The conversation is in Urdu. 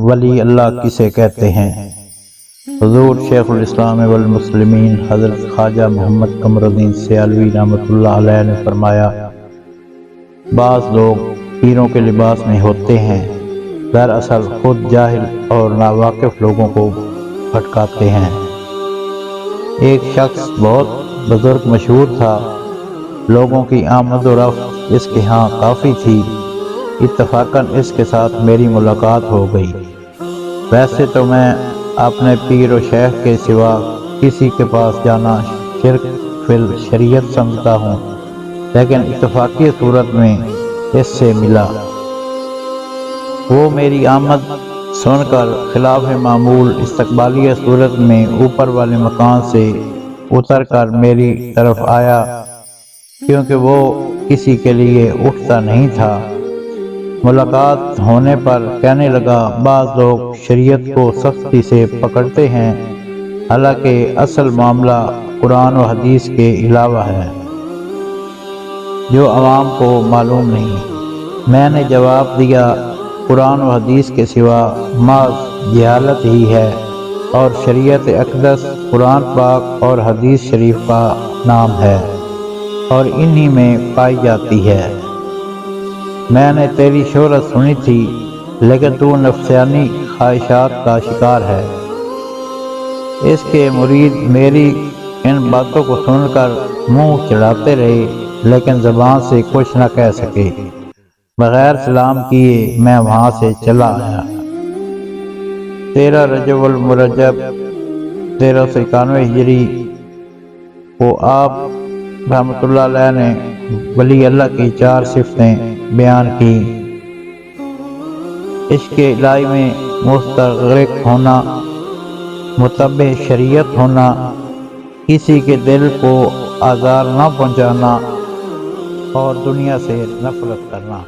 ولی اللہ کسے کہتے ہیں؟ حضور شیخ الاسلام والمسلمین حضرت خواجہ محمد قمر الدین سیالوی رحمۃ اللہ علیہ نے فرمایا، بعض لوگ پیروں کے لباس میں ہوتے ہیں، دراصل خود جاہل اور ناواقف لوگوں کو بھٹکاتے ہیں۔ ایک شخص بہت بزرگ مشہور تھا، لوگوں کی آمد و رفت اس کے ہاں کافی تھی۔ اتفاقاً اس کے ساتھ میری ملاقات ہو گئی۔ ویسے تو میں اپنے پیر و شیخ کے سوا کسی کے پاس جانا شرک فی الشریعت سمجھتا ہوں، لیکن اتفاقی صورت میں اس سے ملا۔ وہ میری آمد سن کر خلاف معمول استقبالیہ صورت میں اوپر والے مکان سے اتر کر میری طرف آیا، کیونکہ وہ کسی کے لیے اٹھتا نہیں تھا۔ ملاقات ہونے پر کہنے لگا، بعض لوگ شریعت کو سختی سے پکڑتے ہیں، حالانکہ اصل معاملہ قرآن و حدیث کے علاوہ ہے، جو عوام کو معلوم نہیں۔ میں نے جواب دیا، قرآن و حدیث کے سوا محض جہالت ہی ہے، اور شریعت اقدس قرآن پاک اور حدیث شریف کا نام ہے، اور انہی میں پائی جاتی ہے۔ میں نے تیری شہرت سنی تھی، لیکن تو نفسانی خواہشات کا شکار ہے۔ اس کے مرید میری ان باتوں کو سن کر منہ چڑھاتے رہے، لیکن زبان سے کچھ نہ کہہ سکے۔ بغیر سلام کیے میں وہاں سے چلا آیا۔ 13 رجب المرجب 1391 ہجری کو آپ رحمۃ اللہ علیہ نے ولی اللہ کی 4 صفتیں بیان کی: عشق الہی میں مستغرق ہونا، متبع شریعت ہونا، کسی کے دل کو آزار نہ پہنچانا، اور دنیا سے نفرت کرنا۔